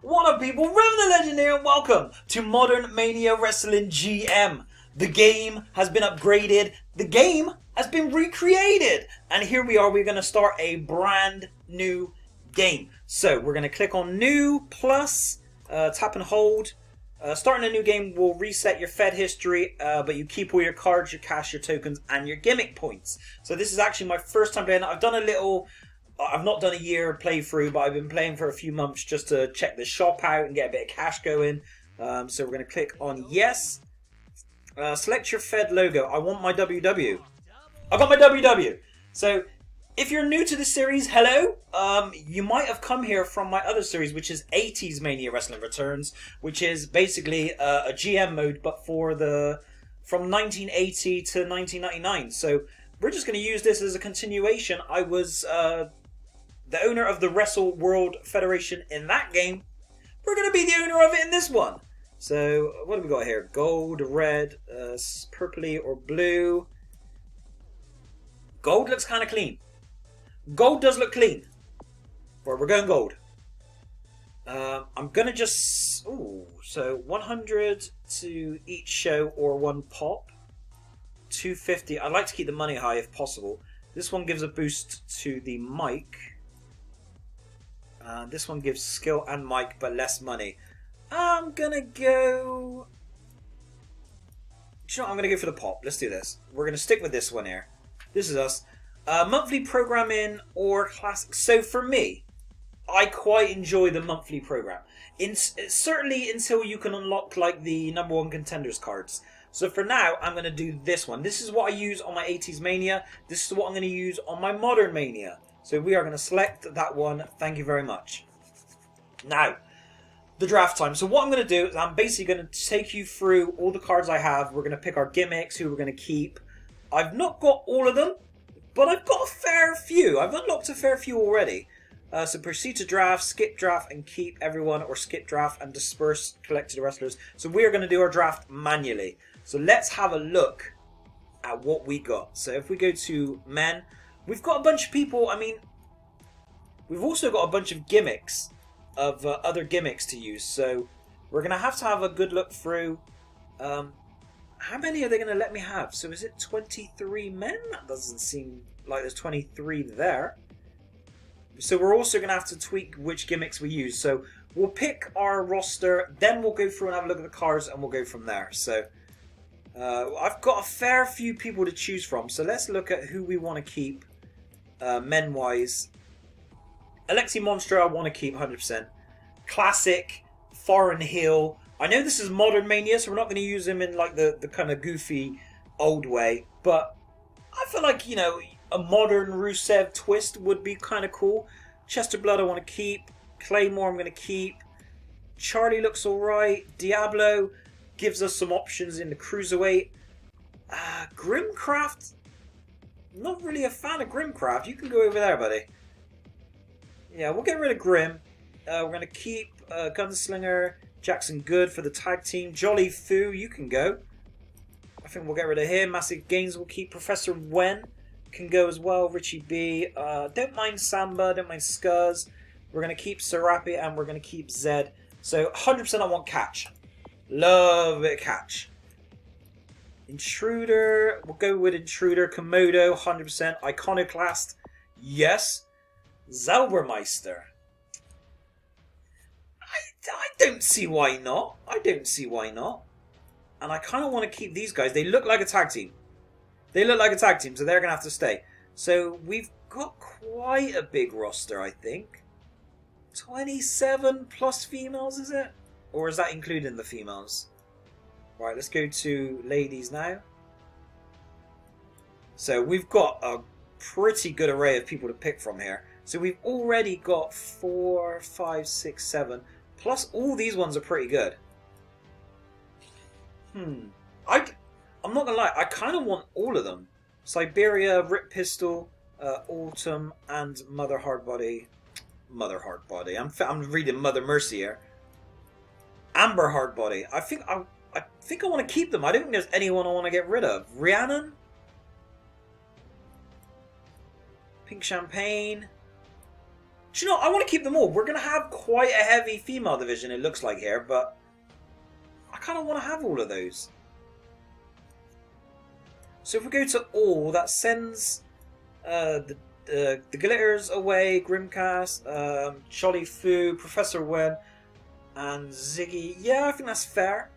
What up, people? Revan the Legend here, and welcome to Modern Mania Wrestling GM. The game has been upgraded. The game has been recreated. And here we are. We're going to start a brand new game. So we're going to click on New Plus, tap and hold. Starting a new game will reset your Fed history, but you keep all your cards, your cash, your tokens, and your gimmick points. So this is actually my first time playing. I've not done a year playthrough, but I've been playing for a few months just to check the shop out and get a bit of cash going. So we're going to click on yes. Select your Fed logo. I want my WW. I got my WW. So if you're new to the series, hello. You might have come here from my other series, which is 80s Mania Wrestling Returns, which is basically a GM mode, but for from 1980 to 1999. So we're just going to use this as a continuation. I was the owner of the Wrestle World Federation in that game. We're going to be the owner of it in this one. So what have we got here? Gold, red, purpley or blue. Gold looks kind of clean. Gold does look clean. Right, we're going gold. I'm going to just... Ooh, so 100 to each show or one pop. 250. I'd like to keep the money high if possible. This one gives a boost to the mic. This one gives skill and mic, but less money. I'm gonna go... You know, I'm gonna go for the pop. Let's do this. We're gonna stick with this one here. This is us. Monthly programming or classic. So for me, I quite enjoy the monthly program. Certainly until you can unlock like the #1 contenders cards. So for now, I'm going to do this one. This is what I use on my 80s Mania. This is what I'm going to use on my Modern Mania. So we are going to select that one. Thank you very much. Now, the draft time. So what I'm going to do is I'm basically going to take you through all the cards I have. We're going to pick our gimmicks, who we're going to keep. I've not got all of them, but I've got a fair few. I've unlocked a fair few already. So proceed to draft, skip draft and keep everyone, or skip draft and disperse collected wrestlers. So we are going to do our draft manually. So let's have a look at what we got. So if we go to men, we've got a bunch of people. I mean, we've also got a bunch of gimmicks, of other gimmicks to use. So we're going to have a good look through. How many are they going to let me have? So is it 23 men? That doesn't seem like there's 23 there. So we're also going to have to tweak which gimmicks we use. So we'll pick our roster, then we'll go through and have a look at the cards, and we'll go from there. So I've got a fair few people to choose from. So let's look at who we want to keep men-wise. Alexi Monstro I want to keep 100%. Classic, foreign heel. I know this is Modern Mania, so we're not going to use him in like the kind of goofy old way. But I feel like, you know, a modern Rusev twist would be kind of cool. Chester Blood I want to keep. Claymore I'm going to keep. Charlie looks alright. Diablo gives us some options in the Cruiserweight. Grimcraft, not really a fan of Grimcraft. You can go over there, buddy. Yeah, we'll get rid of Grim. We're going to keep Gunslinger, Jackson Good for the tag team. Jolly Fu, you can go. I think we'll get rid of him. Massive Gains we'll keep. Professor Wen can go as well. Richie B. Don't mind Samba, don't mind Scuzz. We're going to keep Serapi and we're going to keep Zed. So 100% I want Catch. Love it, Catch. Intruder, we'll go with Intruder. Komodo, 100%. Iconoclast, yes. Zaubermeister. I don't see why not. I don't see why not. And I kind of want to keep these guys. They look like a tag team. They look like a tag team, so they're going to have to stay. So we've got quite a big roster, I think. 27 plus females, is it? Or is that including the females? Right, let's go to ladies now. So we've got a pretty good array of people to pick from here. So we've already got 4, 5, 6, 7. Plus all these ones are pretty good. I'm not going to lie, I kind of want all of them. Siberia, Rip Pistol, Autumn, and Mother Hardbody. Mother Hardbody. I'm reading Mother Mercy here. Amber Hardbody. I think I want to keep them. I don't think there's anyone I want to get rid of. Rhiannon? Pink Champagne? Do you know, I want to keep them all. We're going to have quite a heavy female division, it looks like here, but I kind of want to have all of those. So if we go to all, that sends the Glitters away, Grimcast, Jolly Fu, Professor Wen, and Ziggy. Yeah, I think that's fair.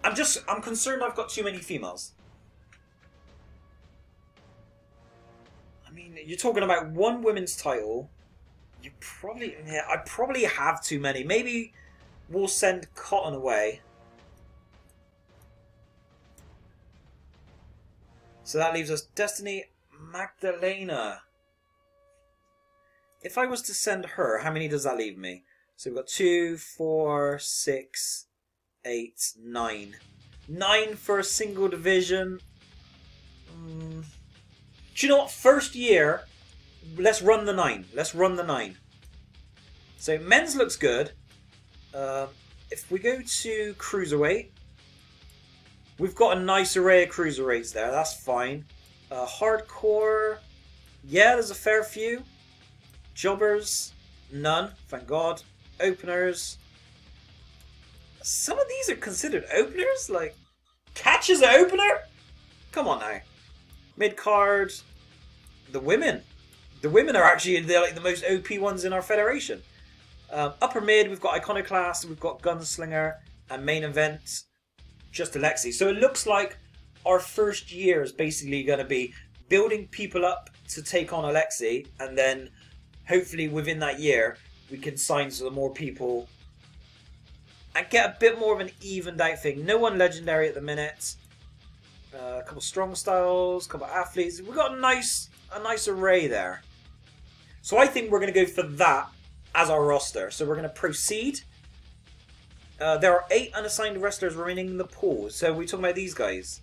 I'm concerned I've got too many females. I mean, you're talking about one women's title. You probably, yeah, I probably have too many. Maybe we'll send Cotton away. So that leaves us Destiny Magdalena. If I was to send her, how many does that leave me? So we've got 2, 4, 6, 8, 9. 9 for a single division. Do you know what? First year, let's run the 9. Let's run the 9. So men's looks good. If we go to Cruiserweight, we've got a nice array of Cruiserweights there. That's fine. Hardcore, yeah, there's a fair few. Jobbers, none, thank God. Openers. Some of these are considered openers? Like, Catch is an opener? Come on now. Mid-card. The women. The women are actually like the most OP ones in our federation. Upper mid, we've got Iconoclast, we've got Gunslinger, and main event, just Alexi. So it looks like our first year is basically going to be building people up to take on Alexi, and then hopefully within that year we can sign some more people and get a bit more of an evened out thing. No one legendary at the minute. A couple strong styles, a couple athletes. We've got a nice array there. So I think we're going to go for that as our roster. So we're going to proceed. There are 8 unassigned wrestlers remaining in the pool. So we're talking about these guys.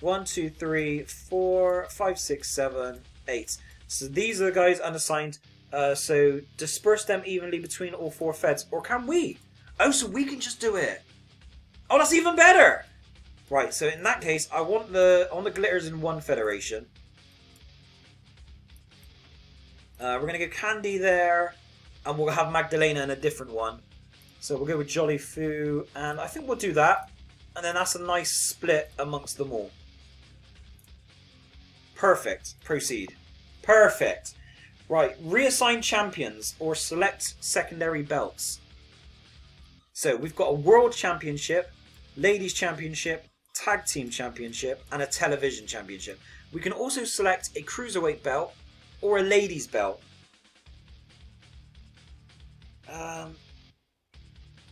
1, 2, 3, 4, 5, 6, 7, 8. So these are the guys unassigned. So disperse them evenly between all 4 feds. Or can we? Oh, so we can just do it. Oh, that's even better. Right, so in that case, I want the glitters in one federation. We're going to go Candy there. And we'll have Magdalena in a different one. So we'll go with Jolly Fu. And I think we'll do that. And then that's a nice split amongst them all. Perfect. Proceed. Perfect. Right, reassign champions or select secondary belts. So we've got a World Championship, Ladies Championship, Tag Team Championship, and a Television Championship. We can also select a Cruiserweight belt or a Ladies belt.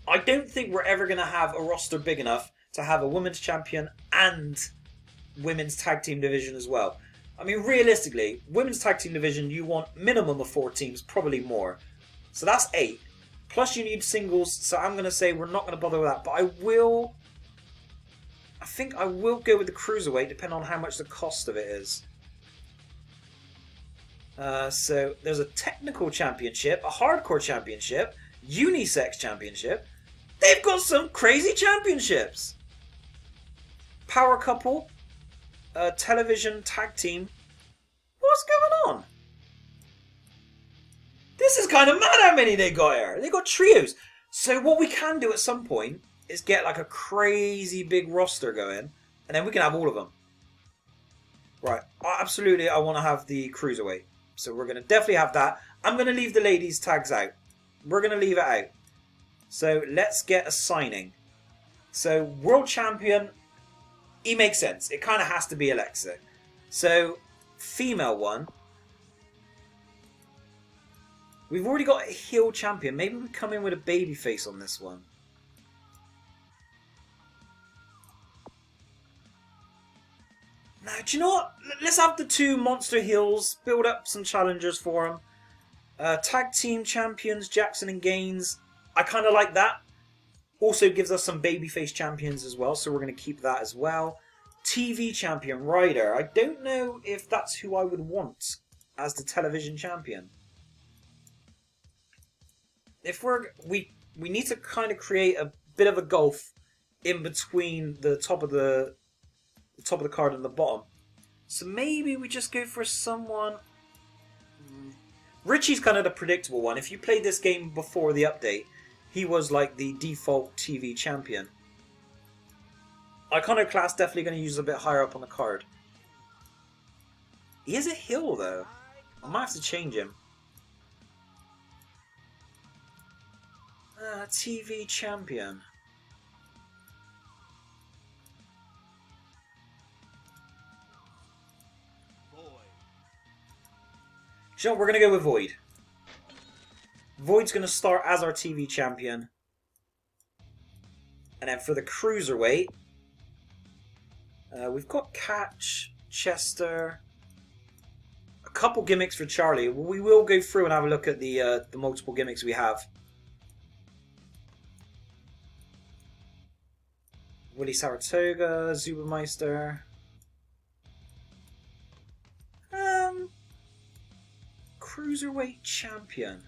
I don't think we're ever going to have a roster big enough to have a Women's Champion and Women's Tag Team Division as well. I mean, realistically, Women's Tag Team Division, you want minimum of 4 teams, probably more. So that's 8. Plus you need singles, so I'm going to say we're not going to bother with that. But I think I will go with the Cruiserweight, depending on how much the cost of it is. So there's a Technical Championship, a Hardcore Championship, Unisex Championship. They've got some crazy championships. Power Couple. Television Tag Team. What's going on? This is kind of mad how many they got here. They got trios. So what we can do at some point is get like a crazy big roster going, and then we can have all of them. Right. Absolutely, I want to have the Cruiserweight. So we're going to definitely have that. I'm going to leave the ladies tags out. We're going to leave it out. So let's get a signing. So World Champion. He makes sense. It kind of has to be Alexa. So, female one. We've already got a heel champion. Maybe we come in with a baby face on this one. Now, do you know what? Let's have the 2 monster heels. Build up some challengers for them. Tag team champions, Jackson and Gaines. I kind of like that. Also gives us some babyface champions as well, so we're going to keep that as well. TV champion, Ryder. I don't know if that's who I would want as the television champion. If we need to kind of create a bit of a gulf in between the top of the card and the bottom. So maybe we just go for someone. Richie's kind of the predictable one. If you played this game before the update, he was like the default TV champion. Iconoclast definitely going to use a bit higher up on the card. He is a hill though. I might have to change him. TV champion. You know what, we're going to go with Void. Void's going to start as our TV champion. And then for the Cruiserweight, we've got Catch, Chester, a couple gimmicks for Charlie. We will go through and have a look at the multiple gimmicks we have. Willie Saratoga, Zubermeister. Cruiserweight champion.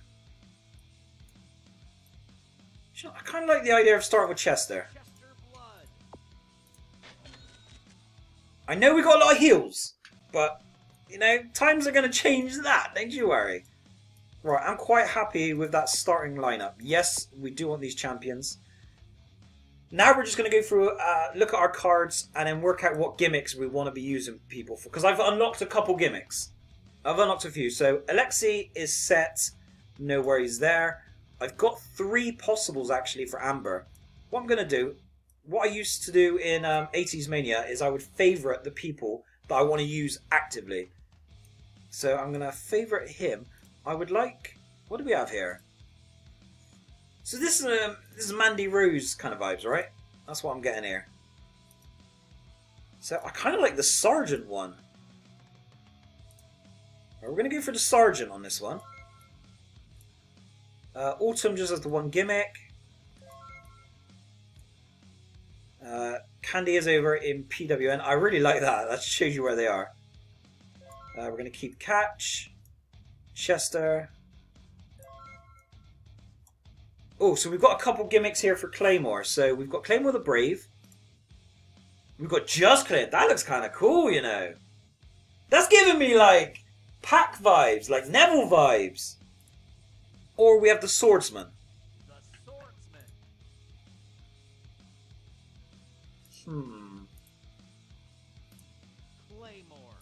You know, I kind of like the idea of starting with Chester. I know we got a lot of heels, but you know, times are going to change that, don't you worry. Right, I'm quite happy with that starting lineup. Yes, we do want these champions. Now we're just going to go through, look at our cards, and then work out what gimmicks we want to be using people for. Because I've unlocked a couple gimmicks. I've unlocked a few. So Alexi is set. No worries there. I've got 3 possibles actually for Amber. What I'm going to do, what I used to do in 80s Mania, is I would favourite the people that I want to use actively. So I'm going to favourite him. I would like... What do we have here? So this is Mandy Rose kind of vibes, right? That's what I'm getting here. So I kind of like the Sergeant one. We're going to go for the Sergeant on this one. Autumn just has the 1 gimmick. Candy is over in PWN. I really like that. That shows you where they are. We're going to keep Catch. Chester. Oh, so we've got a couple gimmicks here for Claymore. So we've got Claymore the Brave. We've got Just Claymore. That looks kind of cool, you know. That's giving me like Pack vibes, like Neville vibes. Or we have the Swordsman. The Swordsman. Claymore.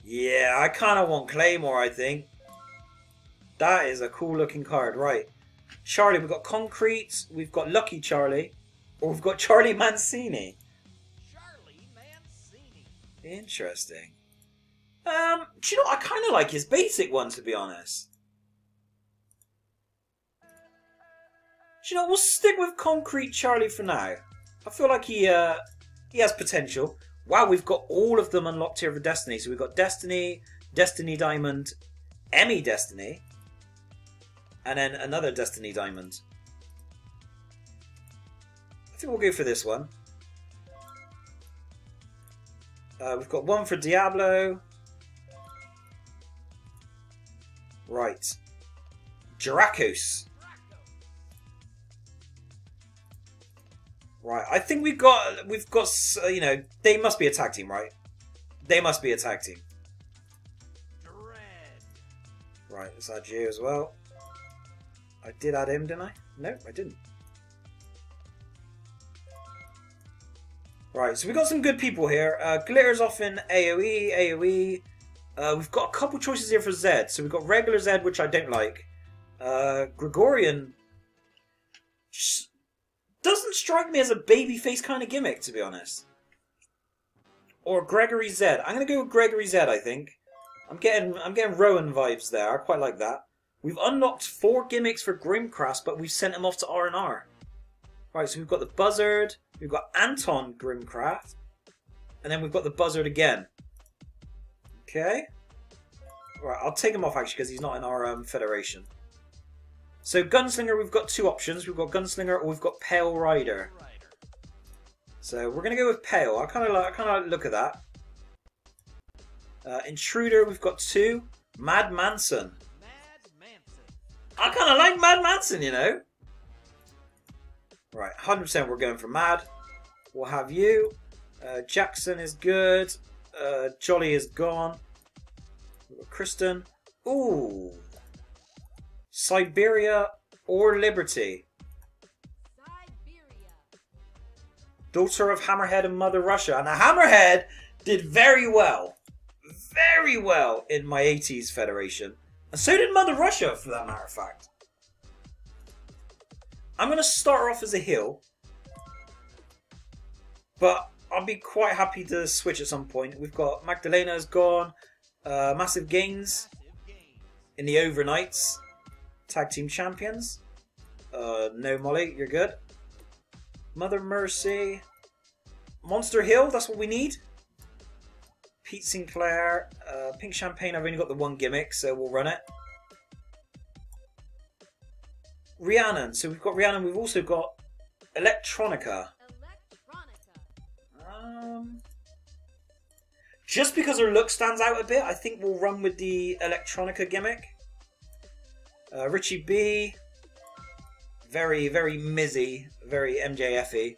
Yeah, I kind of want Claymore, I think. That is a cool looking card, right. Charlie, we've got Concrete, we've got Lucky Charlie, or we've got Charlie Mancini. Charlie Mancini. Interesting. Do you know, I kind of like his basic one, to be honest. Do you know, we'll stick with Concrete Charlie for now. I feel like he has potential. Wow, we've got all of them unlocked here for Destiny. So we've got Destiny, Destiny Diamond, Emmy Destiny, and then another Destiny Diamond. I think we'll go for this one. We've got one for Diablo. Right. Dracos. Right, I think we've got, you know, they must be a tag team, right? They must be a tag team. Dread. Right, let's add you as well. I did add him, didn't I? No, I didn't. Right, so we've got some good people here. Glitter's off in AoE. We've got a couple choices here for Zed. So we've got regular Zed, which I don't like. Gregorian doesn't strike me as a babyface kind of gimmick, to be honest. Or Gregory Zed. I'm going to go with Gregory Zed, I think. I'm getting Rowan vibes there. I quite like that. We've unlocked 4 gimmicks for Grimcrass, but we've sent him off to R&R. Right, so we've got the Buzzard. We've got Anton Grimcraft. And then we've got the Buzzard again. Okay. Right, I'll take him off actually because he's not in our federation. So Gunslinger, we've got 2 options. We've got Gunslinger or we've got Pale Rider. So we're gonna go with Pale. I kind of like look at that. Intruder, we've got 2. Mad Manson. I kind of like Mad Manson, you know. Right, 100% we're going for Mad. We'll have you. Jackson is good. Jolly is gone. Kristen. Ooh. Siberia or Liberty. Siberia. Daughter of Hammerhead and Mother Russia. Now Hammerhead did very well. Very well in my 80s Federation. And so did Mother Russia, for that matter of fact. I'm going to start her off as a heel. But I'll be quite happy to switch at some point. We've got Magdalena's gone. Massive gains in the overnights. Tag team champions. No, Molly, you're good. Mother Mercy. Monster Hill, that's what we need. Pete Sinclair. Pink Champagne, I've only got the one gimmick, so we'll run it. Rhiannon. So we've got Rhiannon. We've also got Electronica. Just because her look stands out a bit, I think we'll run with the Electronica gimmick. Richie B. Very, very Mizzy. Very MJF-y.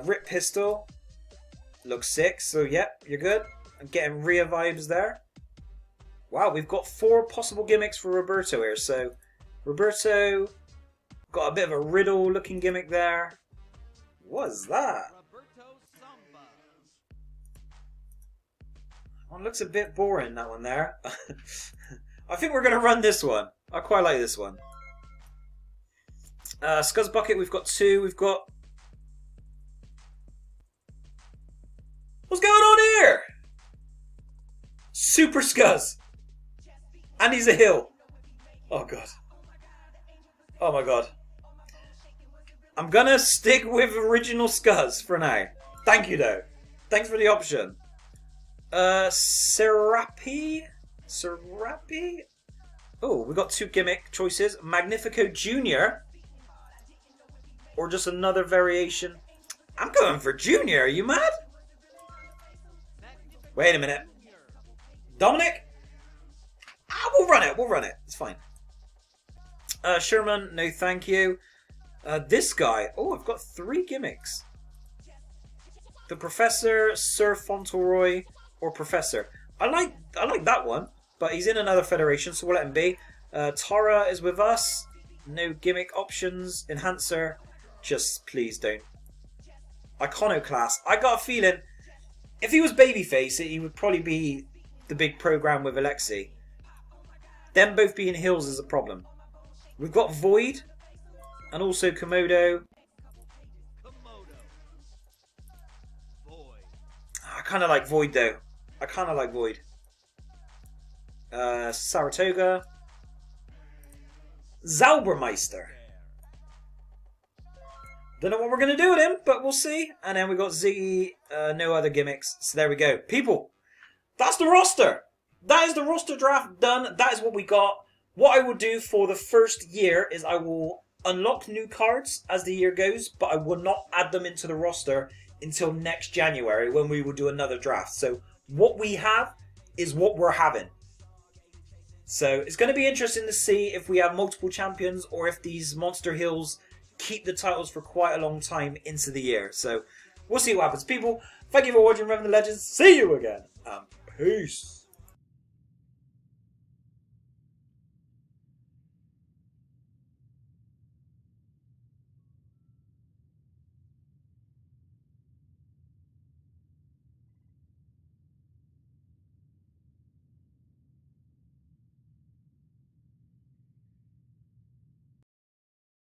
Rip Pistol. Looks sick, so yep, you're good. I'm getting Rhea vibes there. Wow, we've got 4 possible gimmicks for Roberto here. So, Roberto got a bit of a Riddle looking gimmick there. What is that? One looks a bit boring, that one there. I think we're going to run this one. I quite like this one. Scuzz Bucket, we've got 2. We've got... What's going on here? Super Scuzz. And he's a heel. Oh, God. Oh, my God. I'm going to stick with original Scuzz for now. Thank you, though. Thanks for the option. Serapi? Serapi? Oh, we got 2 gimmick choices. Magnifico Jr. Or just another variation. I'm going for Junior. Are you mad? Wait a minute. Dominic? Ah, we'll run it. We'll run it. It's fine. Sherman, no thank you. This guy. Oh, I've got 3 gimmicks. The Professor, Sir Fauntleroy, or Professor. I like that one, but he's in another federation, so we'll let him be. Tara is with us. No gimmick options. Enhancer. Just please don't. Iconoclast. I got a feeling if he was babyface, he would probably be the big program with Alexi. Them both being heels is a problem. We've got Void and also Komodo. I kind of like Void though. I kind of like Void. Saratoga. Zaubermeister. Don't know what we're going to do with him, but we'll see. And then we got Ziggy. No other gimmicks. So there we go. People, that's the roster. That is the roster draft done. That is what we got. What I will do for the first year is I will unlock new cards as the year goes, but I will not add them into the roster until next January when we will do another draft. So what we have is what we're having. So it's going to be interesting to see if we have multiple champions or if these Monster Heels keep the titles for quite a long time into the year. So we'll see what happens. People, thank you for watching Revan the Legends. See you again. And peace.